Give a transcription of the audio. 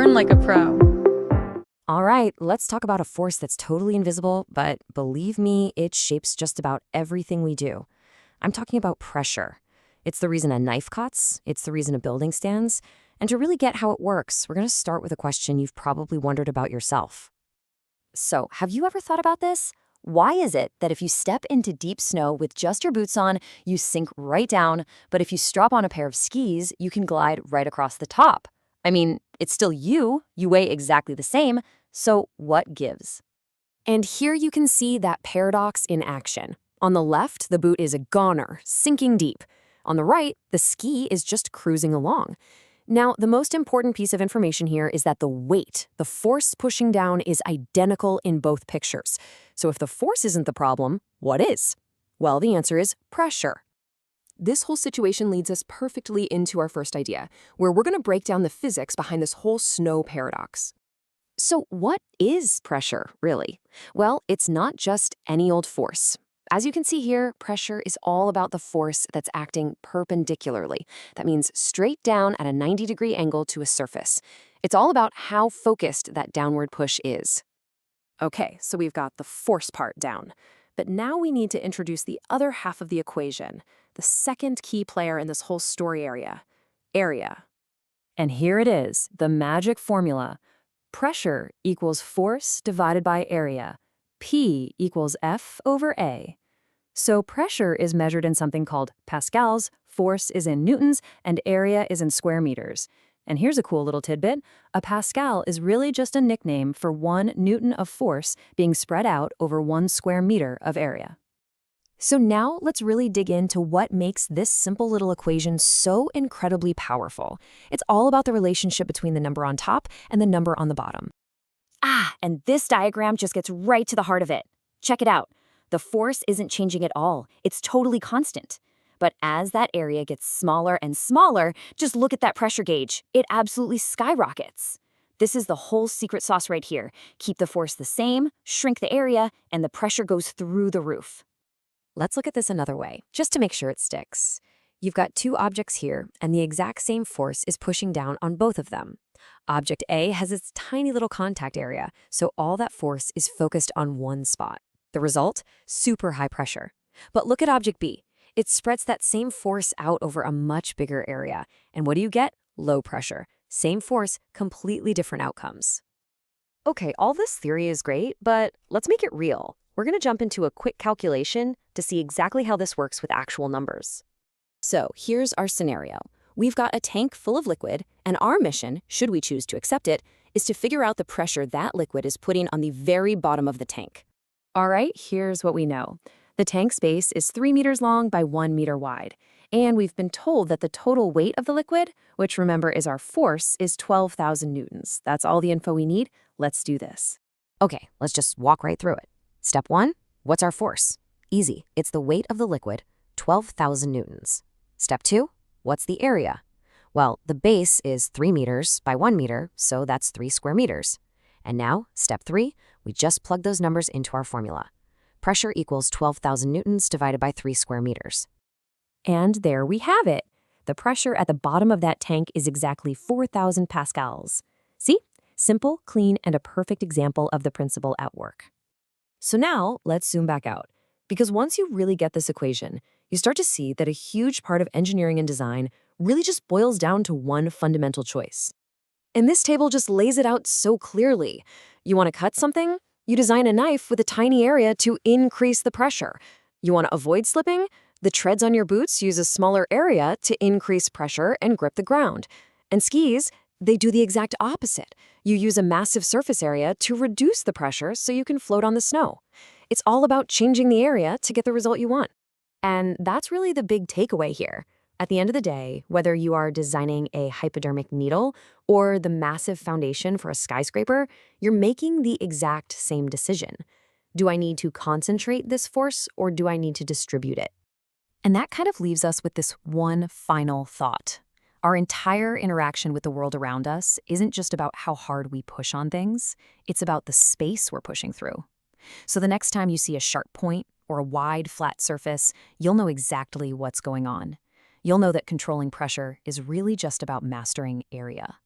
Learn like a pro. All right, let's talk about a force that's totally invisible, but believe me, it shapes just about everything we do. I'm talking about pressure. It's the reason a knife cuts, it's the reason a building stands. And to really get how it works, we're going to start with a question you've probably wondered about yourself. So, have you ever thought about this? Why is it that if you step into deep snow with just your boots on, you sink right down, but if you strap on a pair of skis, you can glide right across the top? I mean, it's still you weigh exactly the same, so what gives? And here you can see that paradox in action. On the left, the boot is a goner, sinking deep. On the right, the ski is just cruising along. Now, the most important piece of information here is that the weight, the force pushing down, is identical in both pictures. So if the force isn't the problem, what is? Well, the answer is pressure. This whole situation leads us perfectly into our first idea, where we're going to break down the physics behind this whole snow paradox. So what is pressure, really? Well, it's not just any old force. As you can see here, pressure is all about the force that's acting perpendicularly. That means straight down at a 90-degree angle to a surface. It's all about how focused that downward push is. Okay, so we've got the force part down. But now we need to introduce the other half of the equation, the second key player in this whole story area: area. And here it is, the magic formula. Pressure equals force divided by area. P equals F over A. So pressure is measured in something called pascals, force is in newtons, and area is in square meters. And here's a cool little tidbit. A pascal is really just a nickname for 1 newton of force being spread out over 1 square meter of area. So now let's really dig into what makes this simple little equation so incredibly powerful. It's all about the relationship between the number on top and the number on the bottom. And this diagram just gets right to the heart of it. Check it out. The force isn't changing at all. It's totally constant. But as that area gets smaller and smaller, just look at that pressure gauge. It absolutely skyrockets. This is the whole secret sauce right here. Keep the force the same, shrink the area, and the pressure goes through the roof. Let's look at this another way, just to make sure it sticks. You've got 2 objects here, and the exact same force is pushing down on both of them. Object A has its tiny little contact area, so all that force is focused on one spot. The result? Super high pressure. But look at object B. It spreads that same force out over a much bigger area. And what do you get? Low pressure. Same force, completely different outcomes. Okay, all this theory is great, but let's make it real. We're going to jump into a quick calculation to see exactly how this works with actual numbers. So here's our scenario. We've got a tank full of liquid, and our mission, should we choose to accept it, is to figure out the pressure that liquid is putting on the very bottom of the tank. All right, here's what we know. The tank space is 3 meters long by 1 meter wide, and we've been told that the total weight of the liquid, which remember is our force, is 12,000 newtons. That's all the info we need. Let's do this. Okay, let's just walk right through it. Step 1, what's our force? Easy, it's the weight of the liquid, 12,000 newtons. Step 2, what's the area? Well, the base is 3 meters by 1 meter, so that's 3 square meters. And now, step 3, we just plug those numbers into our formula. Pressure equals 12,000 newtons divided by 3 square meters. And there we have it. The pressure at the bottom of that tank is exactly 4,000 pascals. See? Simple, clean, and a perfect example of the principle at work. So now, let's zoom back out. Because once you really get this equation, you start to see that a huge part of engineering and design really just boils down to one fundamental choice. And this table just lays it out so clearly. You want to cut something? You design a knife with a tiny area to increase the pressure. You want to avoid slipping? The treads on your boots use a smaller area to increase pressure and grip the ground. And skis, they do the exact opposite. You use a massive surface area to reduce the pressure so you can float on the snow. It's all about changing the area to get the result you want. And that's really the big takeaway here. At the end of the day, whether you are designing a hypodermic needle or the massive foundation for a skyscraper, you're making the exact same decision. Do I need to concentrate this force or do I need to distribute it? And that kind of leaves us with this one final thought. Our entire interaction with the world around us isn't just about how hard we push on things, it's about the space we're pushing through. So the next time you see a sharp point or a wide, flat surface, you'll know exactly what's going on. You'll know that controlling pressure is really just about mastering area.